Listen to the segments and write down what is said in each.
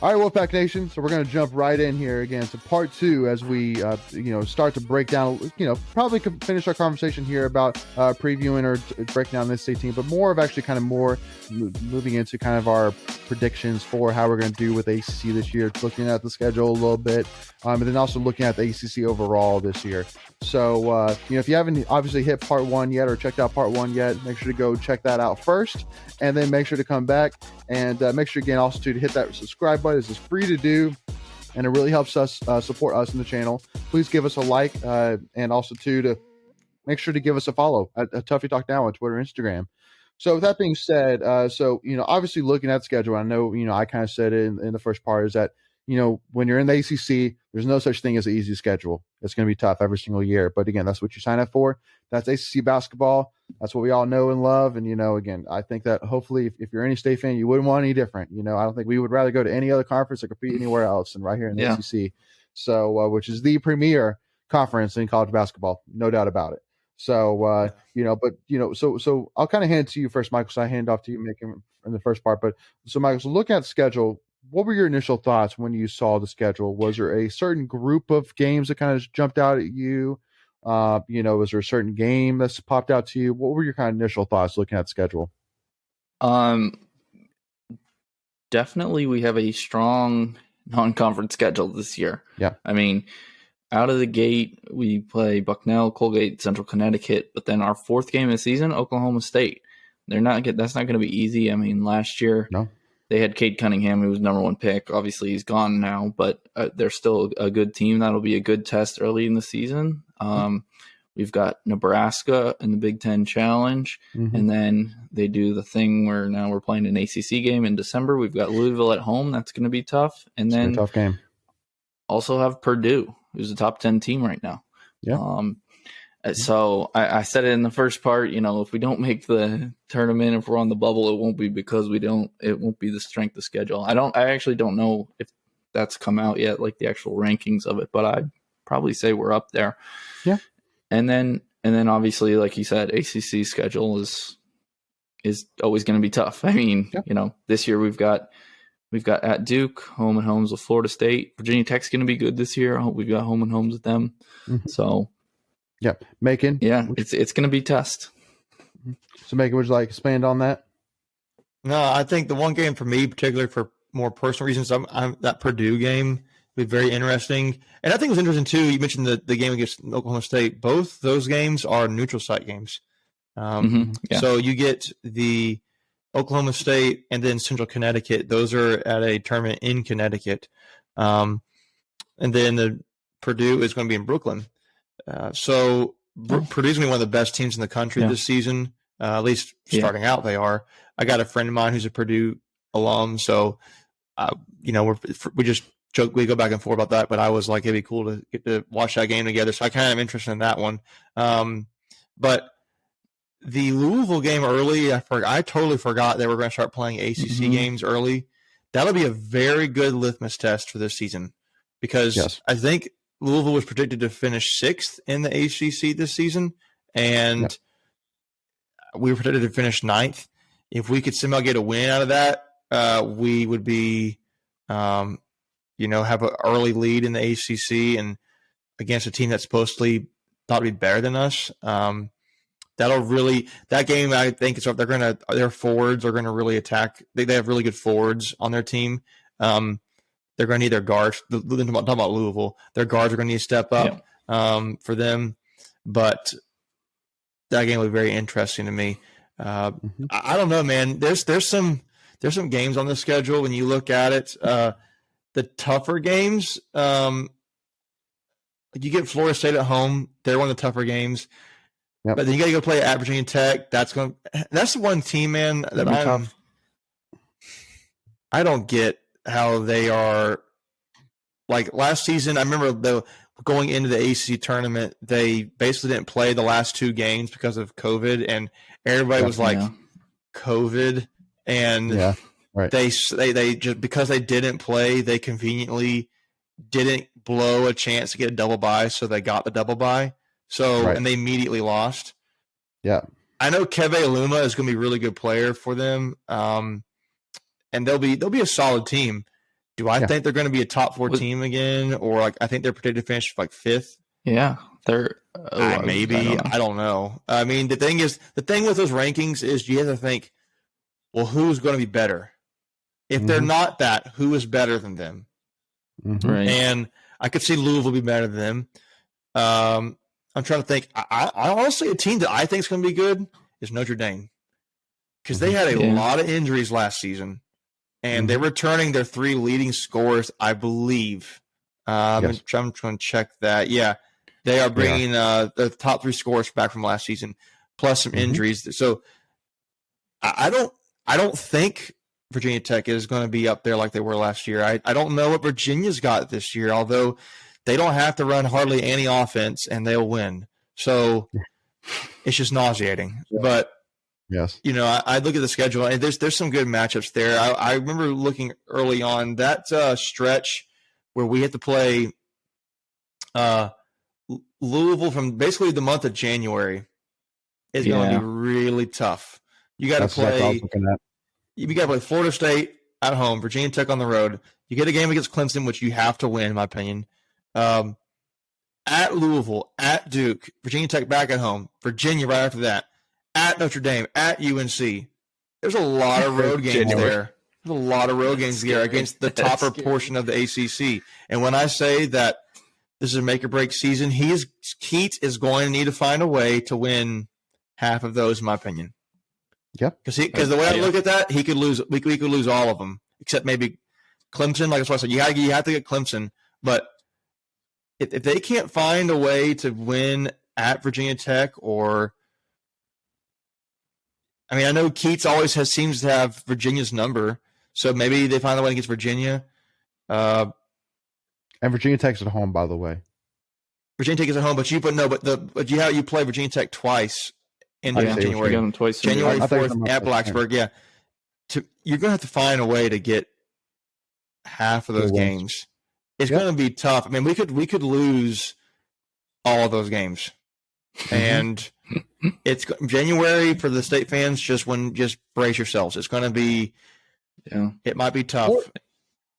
All right, Wolfpack Nation. So we're going to jump right in here again to part two as we, start to break down, probably finish our conversation here about previewing or breaking down this state team, but more of actually kind of more moving into kind of our predictions for how we're going to do with ACC this year, looking at the schedule a little bit, and then also looking at the ACC overall this year. So, if you haven't obviously hit part one yet or checked out part one yet, make sure to go check that out first, and then make sure to come back and make sure again also to hit that subscribe button. This is free to do, and it really helps us support us in the channel. Please give us a like, and also to make sure to give us a follow at Tuffy Talk Now on Twitter, Instagram. So with that being said, obviously looking at the schedule, I know, I kind of said it in the first part is that, when you're in the ACC, there's no such thing as an easy schedule. It's going to be tough every single year. But again, that's what you sign up for. That's ACC basketball. That's what we all know and love. And, again, I think that hopefully if you're any state fan, you wouldn't want any different. I don't think we would rather go to any other conference or compete anywhere else than right here in the ACC. So, which is the premier conference in college basketball, no doubt about it. So, so I'll kind of hand it to you first, Michael. So I hand off to you, making in the first part. But so, Michael, so looking at the schedule, what were your initial thoughts when you saw the schedule? Was there a certain group of games that kind of jumped out at you? Was there a certain game that's popped out to you? What were your kind of initial thoughts looking at the schedule? Definitely we have a strong non-conference schedule this year. Yeah. I mean, out of the gate, we play Bucknell, Colgate, Central Connecticut, but then our fourth game of the season, Oklahoma State. That's not going to be easy. I mean, last year they had Cade Cunningham, who was number one pick. Obviously, he's gone now, but they're still a good team. That'll be a good test early in the season. We've got Nebraska in the Big Ten Challenge, and then they do the thing where now we're playing an ACC game in December. We've got Louisville at home. That's going to be tough. And then tough game. Also have Purdue, who's a top 10 team right now. Yeah. So I said it in the first part, if we don't make the tournament, if we're on the bubble, it won't be because it won't be the strength of schedule. I actually don't know if that's come out yet, like the actual rankings of it, but I'd probably say we're up there. Yeah. And then obviously, like you said, ACC schedule is always going to be tough. I mean, this year we've got at Duke, home and homes with Florida State. Virginia Tech's going to be good this year. I hope we've got home and homes with them. So, yeah, Macon. Yeah, it's going to be test. So, Macon, would you like to expand on that? No, I think the one game for me, particularly for more personal reasons, I'm that Purdue game will be very interesting. And I think it was interesting too. You mentioned the game against Oklahoma State. Both those games are neutral site games. So you get the Oklahoma State and then Central Connecticut. Those are at a tournament in Connecticut. And then the Purdue is going to be in Brooklyn. So Purdue's going to be one of the best teams in the country this season. At least starting out, they are. I got a friend of mine who's a Purdue alum. So, we just joke, we go back and forth about that, but I was like, it'd be cool to get to watch that game together. So I kind of am interested in that one. But the Louisville game early, I totally forgot they were going to start playing ACC games early. That'll be a very good litmus test for this season because I think Louisville was predicted to finish 6th in the ACC this season, and we were predicted to finish 9th. If we could somehow get a win out of that, we would be, have an early lead in the ACC and against a team that's supposedly thought to be better than us. That game, I think their forwards are going to really attack. They have really good forwards on their team. They're going to need their guards. Talking about Louisville, their guards are going to need to step up for them. But that game will be very interesting to me. I don't know, man. There's some games on the schedule when you look at it. The tougher games, you get Florida State at home. They're one of the tougher games. Yep. But then you got to go play at Virginia Tech. That's the one team, man, that I don't get how they are. Like last season, I remember going into the ACC tournament, they basically didn't play the last 2 games because of COVID, and everybody was like, COVID, and they just because they didn't play, they conveniently didn't blow a chance to get a double bye, so they got the double bye. So and they immediately lost. Yeah, I know Keve Aluma is going to be a really good player for them, and they'll be a solid team. Do I think they're going to be a top 4 team again, or like I think they're predicted to finish like 5th? Yeah, they're maybe. I don't know. I mean, the thing with those rankings is you have to think, well, who's going to be better? If they're not that, who is better than them? Right. And I could see Louisville be better than them. I'm trying to think. I honestly, a team that I think is going to be good is Notre Dame, because they had a lot of injuries last season, and they're returning their 3 leading scorers, I believe. I'm trying to check that. Yeah, they are bringing the top 3 scorers back from last season, plus some injuries. So I don't think Virginia Tech is going to be up there like they were last year. I don't know what Virginia's got this year, although they don't have to run hardly any offense and they'll win. So it's just nauseating. But I look at the schedule and there's some good matchups there. I remember looking early on that stretch where we had to play Louisville from basically the month of January is going to be really tough. You got to play. You got to play Florida State at home, Virginia Tech on the road. You get a game against Clemson, which you have to win, in my opinion. At Louisville, at Duke, Virginia Tech back at home, Virginia right after that, at Notre Dame, at UNC. There's a lot of road games there. There's a lot of road games there against the topper portion of the ACC. And when I say that this is a make-or-break season, Keats is going to need to find a way to win half of those, in my opinion. Yeah, because the way I look at that, he could lose. We could lose all of them, except maybe Clemson. Like I said, you have to get Clemson. But if they can't find a way to win at Virginia Tech, or I know Keats always seems to have Virginia's number, so maybe they find a way against Virginia. And Virginia Tech's at home, by the way. Virginia Tech is at home, but you play Virginia Tech twice. In January 4th at Blacksburg, you're going to have to find a way to get half of those games. It's going to be tough. I mean, we could lose all of those games, and it's January for the state fans. Just brace yourselves. It's going to be, it might be tough.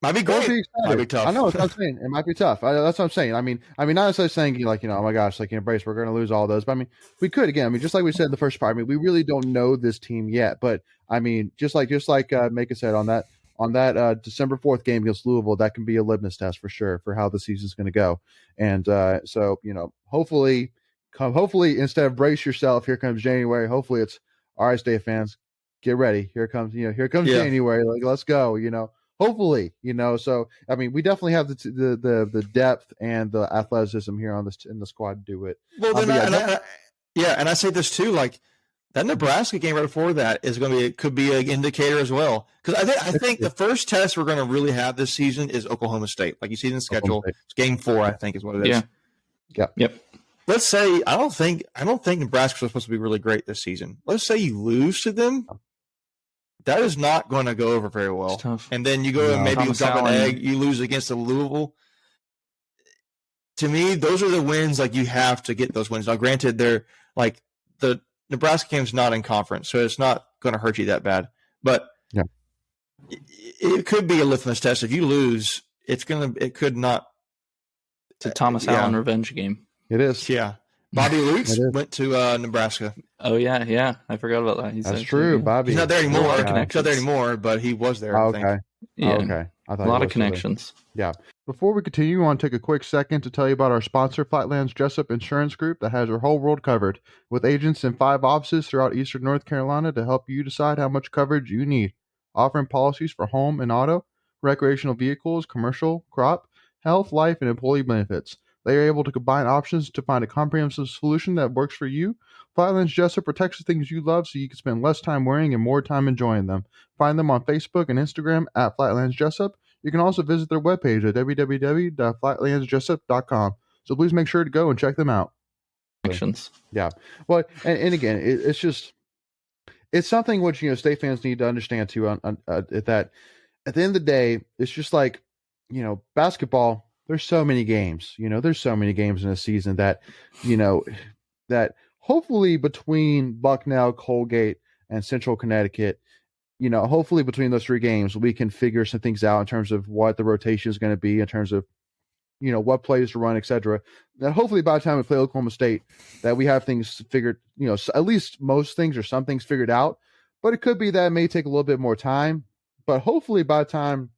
Might be great. Might be tough. I know. That's what I'm saying. It might be tough. That's what I'm saying. I mean, not necessarily saying oh my gosh, embrace, we're going to lose all those. But we could again. just like we said in the first part. We really don't know this team yet. But just like Maka said on that December 4th game against Louisville, that can be a litmus test for sure for how the season's going to go. And so hopefully instead of brace yourself, here comes January. Hopefully it's all right, State fans, get ready. Here comes January. Let's go. Hopefully, so we definitely have the depth and the athleticism here in the squad to do it. Well, and I say this too, that Nebraska game right before that is going to could be an indicator as well, because I think the first test we're going to really have this season is Oklahoma State. Like you see in the schedule, it's game 4, I think is what it is. Yep. Let's say I don't think Nebraska was supposed to be really great this season. Let's say you lose to them. That is not going to go over very well. And then you go and maybe you drop an egg, you lose against the Louisville. To me, those are the wins. You have to get those wins. Now, granted, they're the Nebraska game's not in conference, so it's not going to hurt you that bad. But it could be a litmus test. If you lose, it could not. It's a Thomas Allen revenge game. It is. Yeah. Bobby Lutz went to Nebraska. Oh, yeah. I forgot about that. That's true, Bobby. He's not there anymore. But he was there. Oh, okay. I think. Yeah. Okay. A lot of connections. Yeah. Before we continue, I want to take a quick second to tell you about our sponsor, Flatlands Jessup Insurance Group, that has your whole world covered, with agents in 5 offices throughout eastern North Carolina to help you decide how much coverage you need, offering policies for home and auto, recreational vehicles, commercial, crop, health, life, and employee benefits. They are able to combine options to find a comprehensive solution that works for you. Flatlands Jessup protects the things you love so you can spend less time worrying and more time enjoying them. Find them on Facebook and Instagram at Flatlands Jessup. You can also visit their webpage at www.flatlandsjessup.com. So please make sure to go and check them out. Connections. Yeah. Well, and again, it's something which, state fans need to understand too, that at the end of the day, it's just basketball. There's so many games, there's so many games in a season that, that hopefully between Bucknell, Colgate, and Central Connecticut, hopefully between those 3 games, we can figure some things out in terms of what the rotation is going to be, in terms of, what plays to run, etc. That hopefully by the time we play Oklahoma State, that we have things figured, at least most things or some things figured out. But it could be that it may take a little bit more time. But hopefully by the time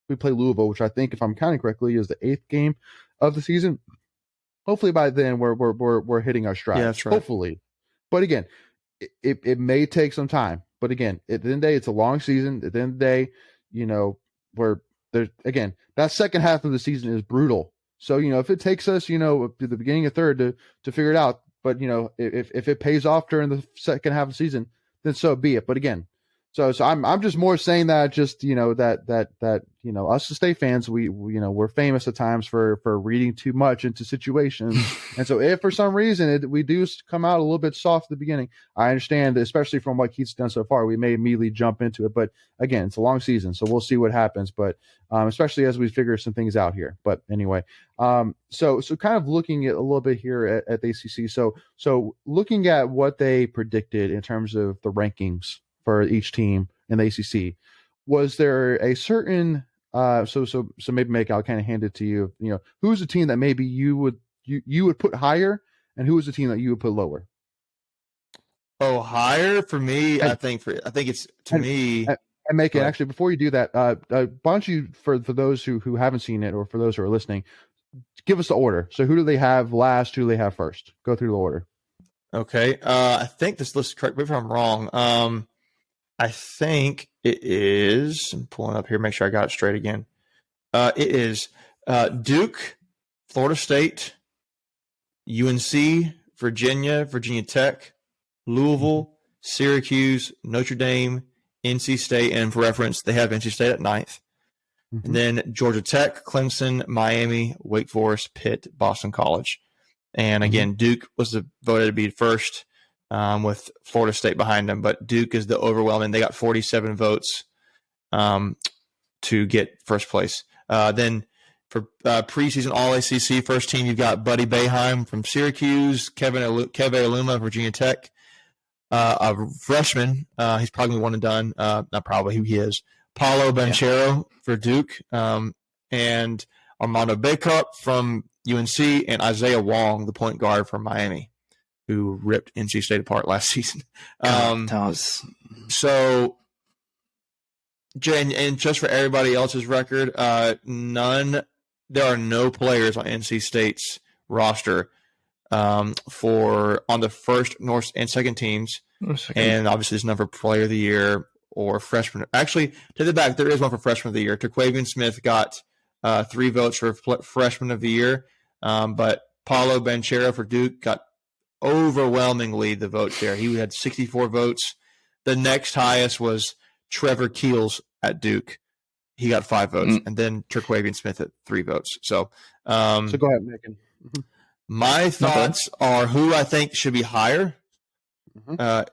we play Louisville, which I think, if I'm counting correctly, is the 8th game of the season, hopefully by then we're hitting our stride. Yeah, that's right. Hopefully. But again, it may take some time. But again, at the end of the day, it's a long season. At the end of the day, we're there again. That second half of the season is brutal. So if it takes us, to the beginning of third to figure it out, but if it pays off during the second half of the season, then so be it. But again, so I'm just more saying that just that us as State fans, we're famous at times for reading too much into situations, and so if for some reason we do come out a little bit soft at the beginning, I understand, especially from what Keith's done so far, we may immediately jump into it. But again, it's a long season, so we'll see what happens. But especially as we figure some things out here. But anyway, so kind of looking at a little bit here at the ACC. So looking at what they predicted in terms of the rankings for each team in the ACC, was there a certain so maybe Mike, I'll kind of hand it to you. Who's the team that maybe you would put higher, and who is the team that you would put lower? Oh, higher for me, I think it's me. And make it actually, before you do that, why don't you, for those who haven't seen it, or for those who are listening, give us the order. So who do they have last? Who do they have first? Go through the order. Okay. I think this list, correct me if I'm wrong. I think it is, I'm pulling up here, make sure I got it straight again. It is Duke, Florida State, UNC, Virginia Tech, Louisville, Syracuse, Notre Dame, NC State, and for reference, they have NC State at 9th. Mm-hmm. And then Georgia Tech, Clemson, Miami, Wake Forest, Pitt, Boston College. And again, Duke was voted to be first, with Florida State behind them, but Duke is the overwhelming. They got 47 votes to get first place. Then for preseason All-ACC first team, you've got Buddy Boeheim from Syracuse, Kevin Aluma, Virginia Tech, a freshman. He's probably one and done. Not probably, he is. Paulo Banchero for Duke, and Armando Bacot from UNC, and Isaiah Wong, the point guard from Miami, who ripped NC State apart last season. So, and just for everybody else's record, there are no players on NC State's roster on the first, north, and second teams. And obviously there's none for player of the year or freshman. Actually, to the back, there is one for freshman of the year. Terquavian Smith got 3 votes for freshman of the year, but Paulo Banchero for Duke got overwhelmingly the votes there. He had 64 votes. The next highest was Trevor Keels at Duke. He got 5 votes, and then Terquavian Smith at 3 votes. So go ahead, Megan. My thoughts are who I think should be higher. I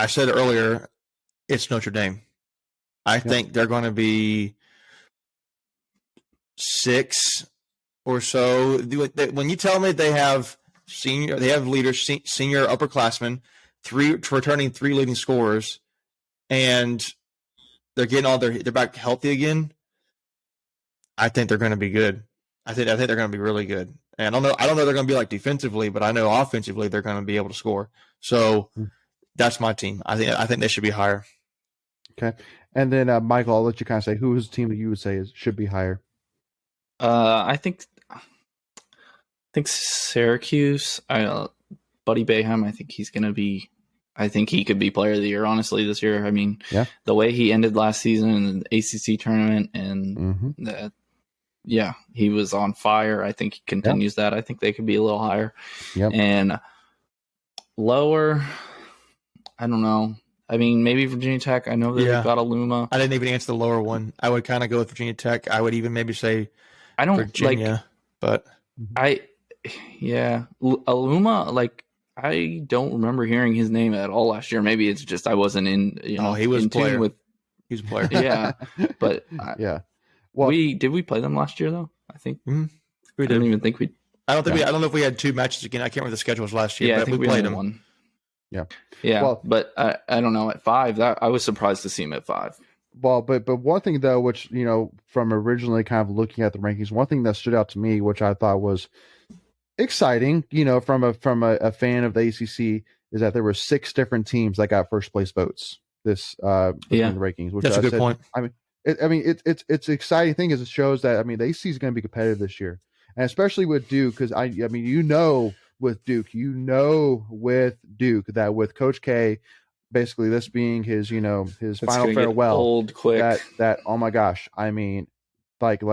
said earlier, it's Notre Dame. I think they're going to be 6 or so. When you tell me they have leaders, senior upperclassmen, returning 3 leading scorers, and they're getting they're back healthy again, I think they're going to be good. I think they're going to be really good. And I don't know they're going to be like defensively, but I know offensively they're going to be able to score. So that's my team. I think they should be higher. Okay. And then Michael, I'll let you kind of say who is the team that you would say should be higher. I think Syracuse. Buddy Boeheim. I think he's going to be. I think he could be player of the year, honestly, this year. I mean, the way he ended last season in the ACC tournament, and he was on fire. I think he continues that. I think they could be a little higher. Yep. And lower, I don't know. I mean, maybe Virginia Tech. I know they've got Aluma. I didn't even answer the lower one. I would kind of go with Virginia Tech. I would even maybe say Virginia, but Aluma, I don't remember hearing his name at all last year. Maybe it's just I wasn't in. He was a player. He was a player. Yeah, but Well, did we play them last year though? I think we did. I don't even think we. I don't know if we had 2 matches again. I can't remember the schedule was last year. Yeah, but I think we played them. One. Yeah, Well, but I don't know, at 5, that I was surprised to see him at 5. Well, but one thing though, which from originally kind of looking at the rankings, one thing that stood out to me, which I thought was exciting, from a fan of the ACC, is that there were 6 different teams that got first place votes this between the rankings. Which that's a good point. I mean, it's exciting thing is it shows that the ACC is going to be competitive this year, and especially with Duke, because I mean with Duke, with Duke that with Coach K. Basically, this being his, his final farewell. Old quick. That oh my gosh! I mean, like,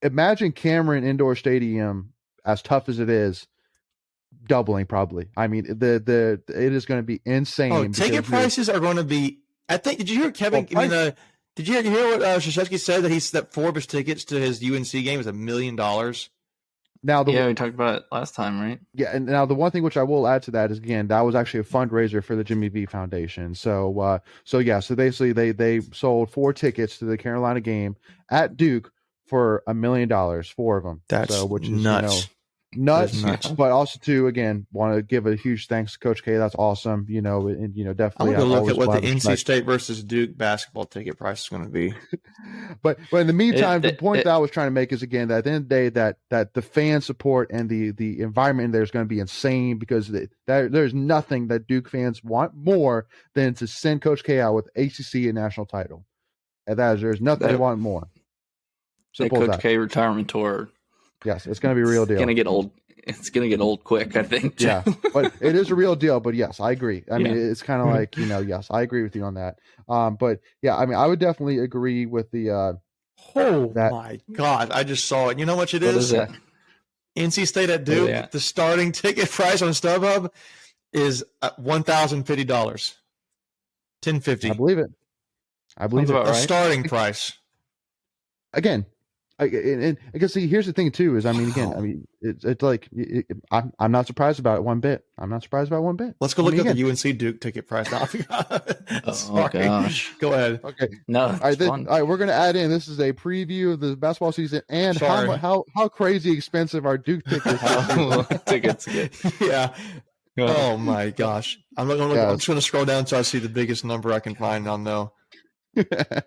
imagine Cameron Indoor Stadium, as tough as it is, doubling probably. I mean, it is going to be insane. Oh, ticket prices are going to be. I think. Did you hear Kevin? Did you hear what Krzyzewski said that 4 of his tickets to his UNC game was $1 million? Now, we talked about it last time, right? Yeah, and now the one thing which I will add to that is, again, that was actually a fundraiser for the Jimmy V Foundation. So basically they sold 4 tickets to the Carolina game at Duke for $1 million, 4 of them. Which is nuts. Nuts. But also too, again, want to give a huge thanks to Coach K. That's awesome. And definitely. I'm going to look at what the NC State versus Duke basketball ticket price is going to be. But in the meantime, the point that I was trying to make is, again, that at the end of the day, that the fan support and the environment in there is going to be insane, because there's nothing that Duke fans want more than to send Coach K out with ACC and national title. And there's nothing they want more. Simple Coach K retirement tour. Yes, it's going to be a real deal. It's going to get old. It's going to get old quick, I think. Yeah, but it is a real deal. But yes, I agree. I mean, it's kind of like, yes, I agree with you on that. But yeah, I mean, I would definitely agree with the. My God, I just saw it. You know what it is? What is that? NC State at Duke. The starting ticket price on StubHub is $1,050. $1,050. I believe it. The starting price. Again. And I guess, see, here's the thing too, is, I mean, again, it's like, I'm not surprised about it one bit. Let's go look at the UNC Duke ticket price now. Oh gosh. Go ahead. Okay. No. All right, we're gonna add in. This is a preview of the basketball season and how crazy expensive our Duke tickets get. Yeah. Oh my gosh. I'm just gonna scroll down until I see the biggest number I can find on though.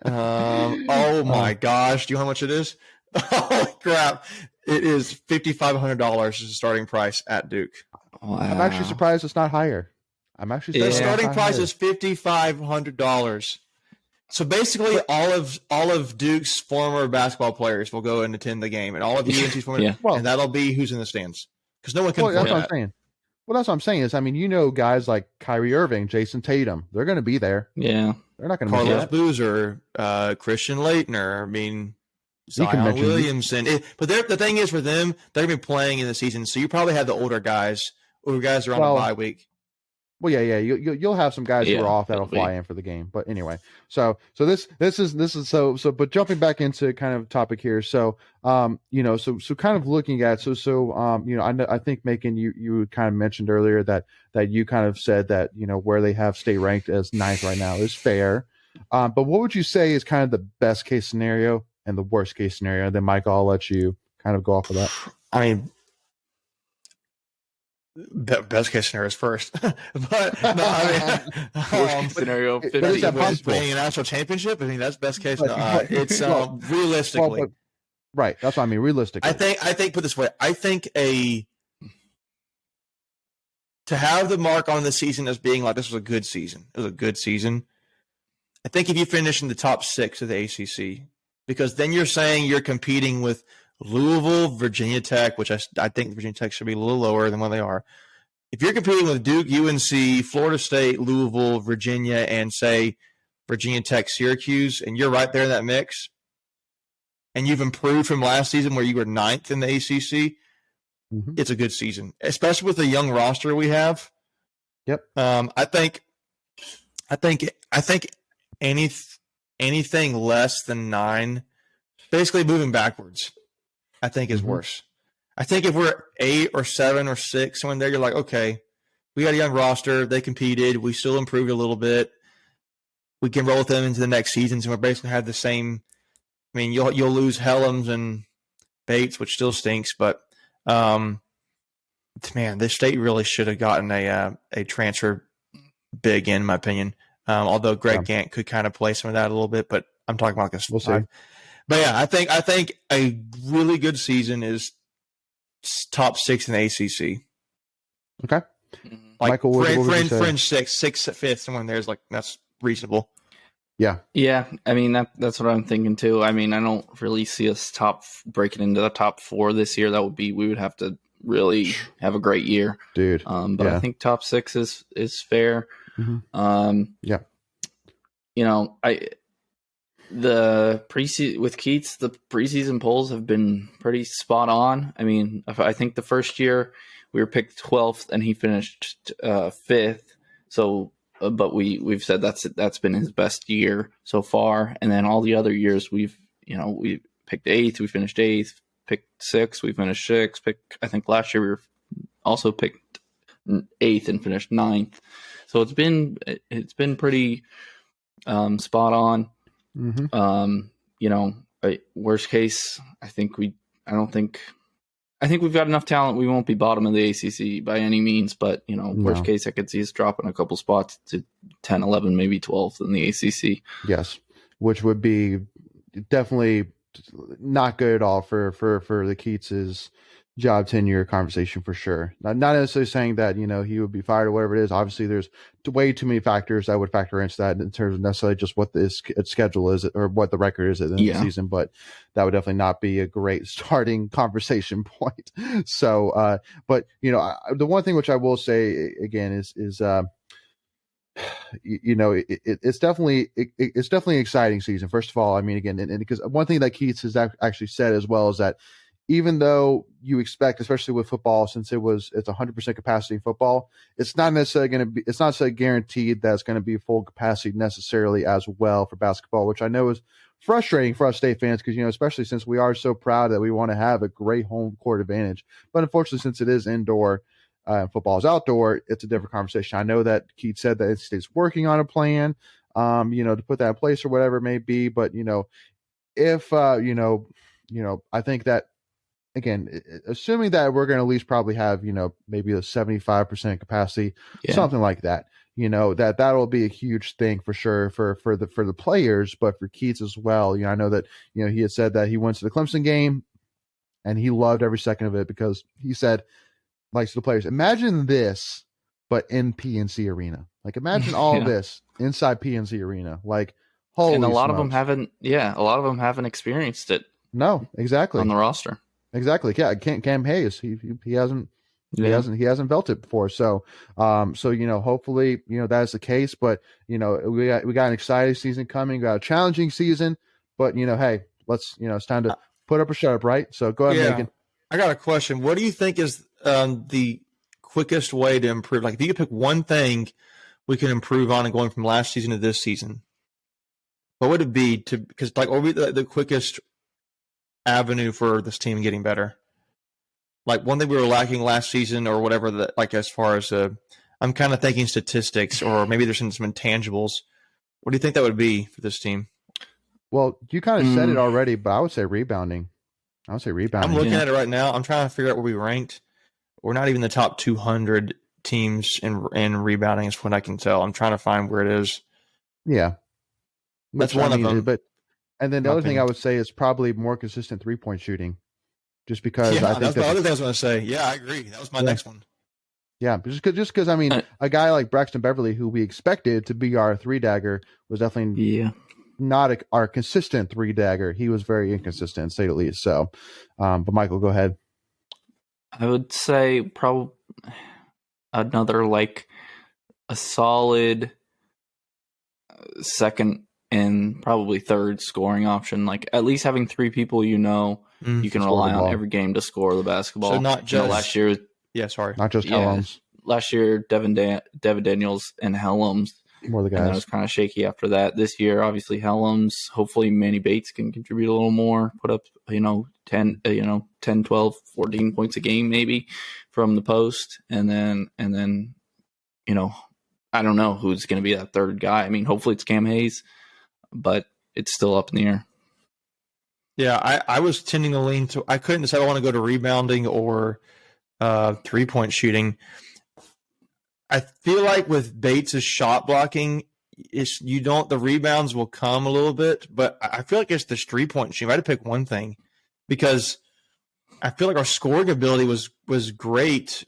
Oh my gosh. Do you know how much it is? Holy crap. It is $5,500 is the starting price at Duke. Wow. I'm actually surprised it's not higher. The starting price is $5,500. So basically all of Duke's former basketball players will go and attend the game, and all of UNC's former and that'll be who's in the stands. Because no one can afford that. Well, that's what I'm saying is, I mean, guys like Kyrie Irving, Jason Tatum, they're going to be there. Yeah. They're not going to Carlos Boozer, Christian Laettner, I mean, Zion Williamson. But the thing is, for them, they're going to be playing in the season, so you probably have the older guys are on the bye week. Well, yeah. You'll have some guys who are off that'll fly in for the game. But anyway, so this is so. But jumping back into kind of topic here, so so kind of looking at I think, Macon, you kind of mentioned earlier that you kind of said that where they have state ranked as 9th right now is fair. But what would you say is kind of the best case scenario and the worst case scenario? Then, Michael, I'll let you kind of go off of that. I mean, best case scenario is first, but no, I mean, worst case scenario, playing a national championship. I mean, that's best case. It's realistically, right. That's what I mean. Realistically, I think put this way, I think to have the mark on the season as being like this was a good season. It was a good season. I think if you finish in the top 6 of the ACC, because then you're saying you're competing with Louisville, Virginia Tech, which I think Virginia Tech should be a little lower than what they are. If you're competing with Duke, UNC, Florida State, Louisville, Virginia, and say Virginia Tech, Syracuse, and you're right there in that mix, and you've improved from last season where you were 9th in the ACC, it's a good season, especially with the young roster we have. Yep. I think anything less than 9, basically moving backwards, I think is worse. I think if we're 8 or 7 or 6, someone there, you're like, okay, we got a young roster. They competed. We still improved a little bit. We can roll with them into the next seasons, and we're basically have the same. I mean, you'll lose Helms and Bates, which still stinks, but man, this state really should have gotten a transfer big in my opinion. Although Greg Gant could kind of play some of that a little bit, but I'm talking about this. We'll see. But yeah, I think a really good season is top 6 in the ACC. Okay. Like Michael, fringe sixth, fifth, someone there's like that's reasonable. Yeah. Yeah. I mean, that's what I'm thinking too. I mean, I don't really see us breaking into the top 4 this year. We would have to really have a great year, dude. But I think top 6 is fair. Mm-hmm. You know, the preseason with Keats, the preseason polls have been pretty spot on. I mean, I think the first year we were picked 12th and he finished 5th. So, but we've said that's been his best year so far. And then all the other years we picked 8th, we finished 8th, picked 6th, we finished 6th. I think last year we were also picked 8th and finished 9th. So it's been pretty spot on. Mm-hmm. Worst case, I think we've got enough talent. We won't be bottom of the ACC by any means, but worst case, I could see us dropping a couple spots to 10, 11, maybe 12th in the ACC. Yes, which would be definitely not good at all for the Keats's job tenure conversation for sure. Not necessarily saying that he would be fired or whatever it is. Obviously, there's way too many factors that would factor into that in terms of necessarily just what the schedule is or what the record is at the end of the season. But that would definitely not be a great starting conversation point. So, but the one thing which I will say again is it's definitely an exciting season. First of all, I mean, again, and because one thing that Keats has actually said as well is that even though you expect, especially with football, since it's 100% capacity football, it's not necessarily guaranteed that it's going to be full capacity necessarily as well for basketball, which I know is frustrating for us state fans because, especially since we are so proud that we want to have a great home court advantage. But unfortunately, since it is indoor, football is outdoor, it's a different conversation. I know that Keith said that NC State's working on a plan, to put that in place or whatever it may be. But, if, I think that, again, assuming that we're going to at least probably have, maybe a 75% capacity, something like that, that'll be a huge thing for sure for the players, but for Keats as well. I know that, he had said that he went to the Clemson game and he loved every second of it because he said, like, to the players, imagine this, but in PNC Arena. Like, imagine all of this inside PNC Arena. Like, holy and a lot smokes. of them haven't experienced it. No, exactly. On the roster. Exactly. Yeah. Cam Hayes, he hasn't felt it before. So, hopefully, that is the case, but, we got an exciting season coming, got a challenging season, but, hey, let's, it's time to put up or shut up, right? So go ahead, Megan. I got a question. What do you think is the quickest way to improve? Like, if you could pick one thing we can improve on and going from last season to this season, what would it be because like, what would be the quickest avenue for this team getting better? Like one thing we were lacking last season or whatever that, like, as far as I'm kind of thinking statistics or maybe there's some intangibles. What do you think that would be for this team? Well, you kind of said it already, but I would say rebounding. I'm looking at it right now. I'm trying to figure out where we ranked. We're not even the top 200 teams in rebounding is what I can tell. I'm trying to find where it is. Yeah. That's one of them. But and then the other thing I would say is probably more consistent 3-point shooting. Just because I think that's the other thing I was going to say. Yeah, I agree. That was my next one. Yeah, just because I mean, a guy like Braxton Beverly, who we expected to be our 3-dagger, was definitely not our consistent 3-dagger. He was very inconsistent, to say the least. So, but Michael, go ahead. I would say probably another like a solid second and probably third scoring option. Like at least having 3 people you can rely on every game to score the basketball. So not just last year. Not just Helms. Last year, Devin Daniels and Helms. More the guys. And that was kind of shaky after that. This year, obviously, Helms. Hopefully, Manny Bates can contribute a little more, put up 10, 12, 14 points a game maybe from the post, and then I don't know who's going to be that third guy. I mean, hopefully it's Cam Hayes, but it's still up in the air. Yeah, I was tending to lean to. I couldn't decide I want to go to rebounding or 3-point shooting. I feel like with Bates' shot blocking, the rebounds will come a little bit, but I feel like it's this 3-point shooting. I had to pick one thing because I feel like our scoring ability was great,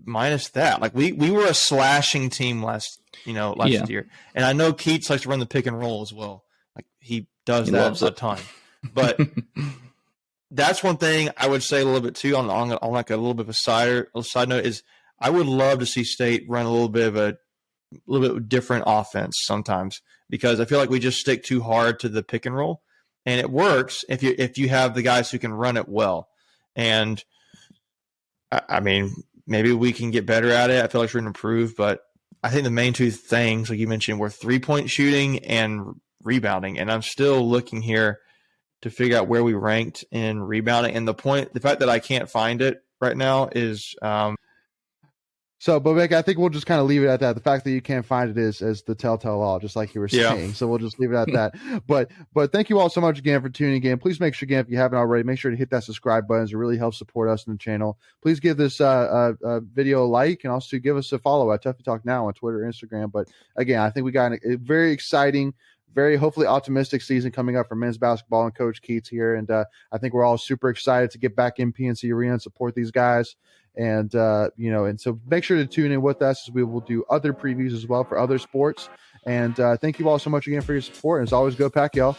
minus that. Like we were a slashing team last year, and I know Keats likes to run the pick and roll as well. Like he does a ton, but that's one thing I would say a little bit too on like a little bit of a side note is I would love to see State run a little bit different offense sometimes because I feel like we just stick too hard to the pick and roll, and it works if you have the guys who can run it well. And I mean, maybe we can get better at it. I feel like we're going to improve, but I think the main two things, like you mentioned, were 3-point shooting and rebounding, and I'm still looking here to figure out where we ranked in rebounding. And the fact that I can't find it right now is so, Bobek, I think we'll just kind of leave it at that. The fact that you can't find it is the telltale all, just like you were saying. Yeah. So we'll just leave it at that. But thank you all so much again for tuning in. Please make sure, again, if you haven't already, make sure to hit that subscribe button. It really helps support us in the channel. Please give this video a like and also give us a follow at Tuffy Talk Now on Twitter, Instagram. But again, I think we got a very exciting, very hopefully optimistic season coming up for men's basketball and Coach Keats here. And I think we're all super excited to get back in PNC Arena and support these guys. And, and so make sure to tune in with us as we will do other previews as well for other sports. And thank you all so much again for your support. And as always, go Pack, y'all.